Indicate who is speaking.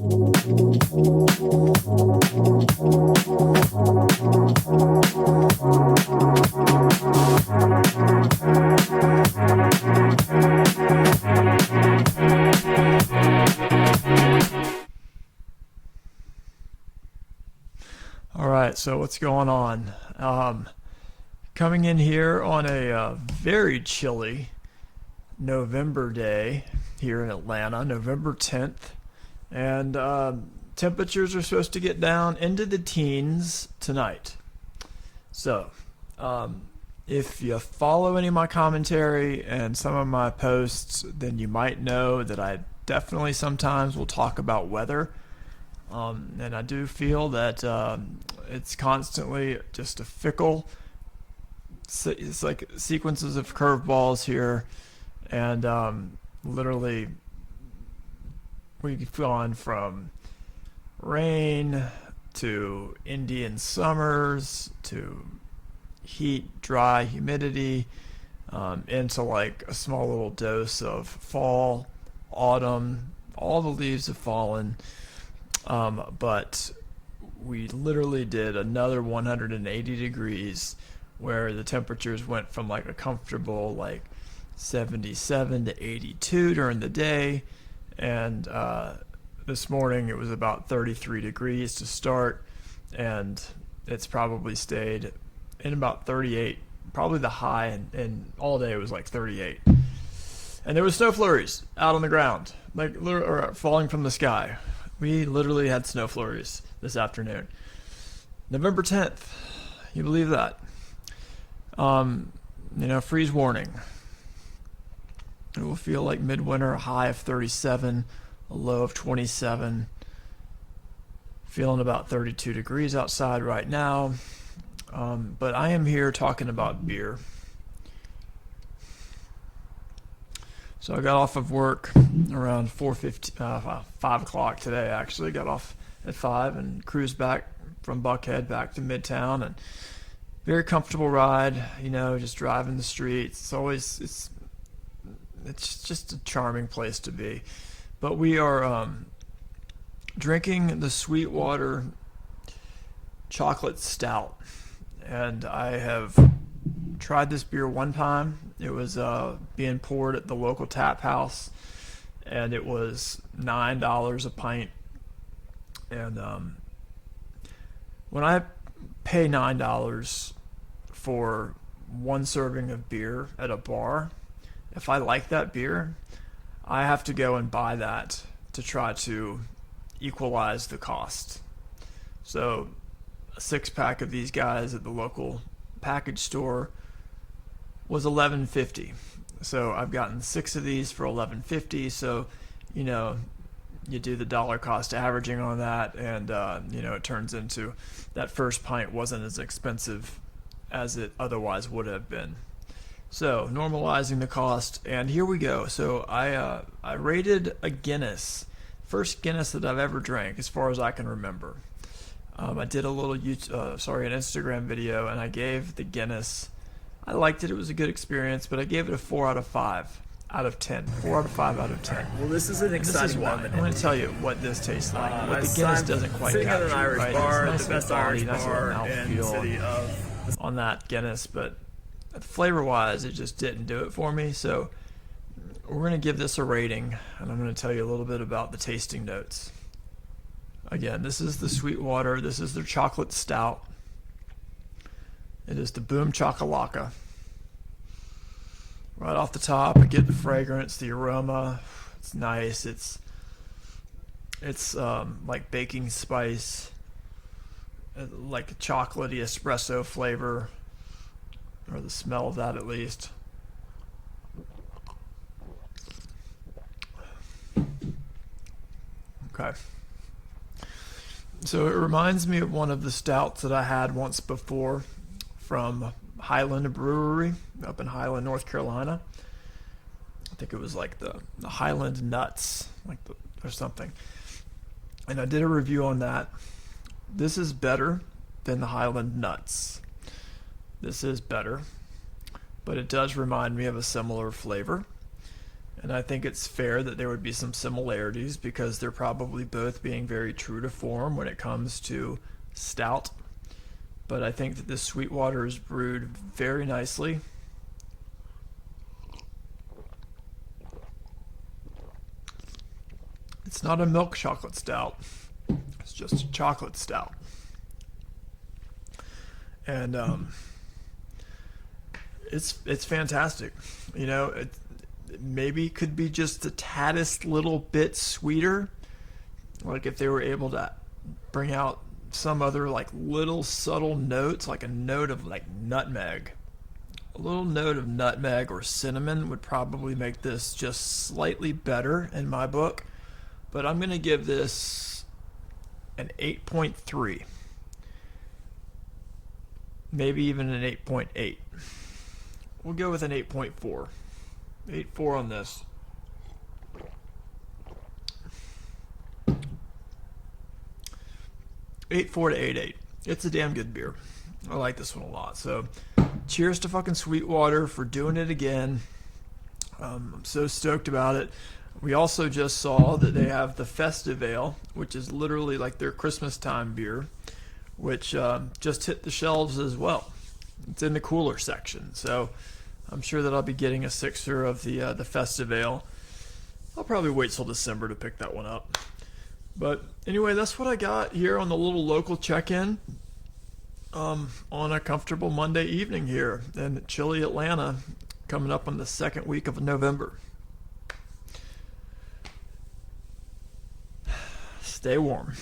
Speaker 1: All right, so what's going on? Coming in here on a very chilly November day here in Atlanta, November 10th, and temperatures are supposed to get down into the teens tonight. So, if you follow any of my commentary and some of my posts, then you might know that I definitely sometimes will talk about weather. And I do feel that it's constantly just a fickle, it's like sequences of curveballs here, and literally we've gone from rain to Indian summers to heat, dry, humidity, into like a small little dose of fall, autumn. All the leaves have fallen. But we literally did another 180 degrees where the temperatures went from like a comfortable like 77 to 82 during the day, and this morning it was about 33 degrees to start, and it's probably stayed in about 38, probably the high, and all day it was like 38. And there was snow flurries out on the ground, like or falling from the sky. We literally had snow flurries this afternoon. November 10th. You believe that? Freeze warning. It will feel like midwinter, a high of 37, a low of 27. Feeling about 32 degrees outside right now. But I am here talking about beer. So I got off of work around 5 o'clock today. Actually, got off at 5 and cruised back from Buckhead back to Midtown, and very comfortable ride. Just driving the streets. It's just a charming place to be. But we are drinking the Sweetwater chocolate stout, and I have tried this beer one time. It was being poured at the local tap house, and it was $9 a pint. And when I pay $9 for one serving of beer at a bar, if I like that beer, I have to go and buy that to try to equalize the cost. So a 6-pack of these guys at the local package store was $11.50. So I've gotten 6 of these for $11.50. So, you do the dollar cost averaging on that, and it turns into that first pint wasn't as expensive as it otherwise would have been. So normalizing the cost, and here we go. So I rated a Guinness, first Guinness that I've ever drank as far as I can remember. I did a little an Instagram video, and I gave the Guinness. I liked it. It was a good experience, but I gave it a 4 out of 5 out of 10. 4 out of 5 out of 10.
Speaker 2: Well, this is an exciting moment.
Speaker 1: I'm going to tell you what this tastes like. What the Guinness doesn't quite
Speaker 2: sitting
Speaker 1: capture.
Speaker 2: At an Irish
Speaker 1: right?
Speaker 2: bar,
Speaker 1: It's nice
Speaker 2: the best
Speaker 1: body,
Speaker 2: Irish
Speaker 1: nice
Speaker 2: bar in the
Speaker 1: mouthfeel
Speaker 2: city of.
Speaker 1: on that Guinness, but flavor-wise, it just didn't do it for me. So we're going to give this a rating, and I'm going to tell you a little bit about the tasting notes. Again, this is the Sweetwater. This is their chocolate stout. It is the Boom Choca Locka. Right off the top, I get the fragrance, the aroma. It's nice. It's like baking spice, like a chocolatey espresso flavor, or the smell of that at least. Okay. So it reminds me of one of the stouts that I had once before from Highland Brewery up in Highland, North Carolina. I think it was like the Highland Nuts, or something. And I did a review on that. This is better than the Highland Nuts. This is better, but it does remind me of a similar flavor. And I think it's fair that there would be some similarities because they're probably both being very true to form when it comes to stout. But I think that this Sweetwater is brewed very nicely. It's not a milk chocolate stout. It's just a chocolate stout. And it's fantastic. You know, it maybe could be just the taddest little bit sweeter. Like if they were able to bring out some other like little subtle notes, like a note of like nutmeg. A little note of nutmeg or cinnamon would probably make this just slightly better in my book. But I'm going to give this an 8.3. Maybe even an 8.8. We'll go with an 8.4. 8.4 on this. $8.4 to $8.8. It's a damn good beer. I like this one a lot. So, cheers to fucking Sweetwater for doing it again. I'm so stoked about it. We also just saw that they have the Festive Ale, which is literally like their Christmas time beer, which just hit the shelves as well. It's in the cooler section, so I'm sure that I'll be getting a sixer of the Festive Ale. I'll probably wait till December to pick that one up. But anyway, that's what I got here on the little local check-in on a comfortable Monday evening here in chilly Atlanta, coming up on the second week of November. Stay warm.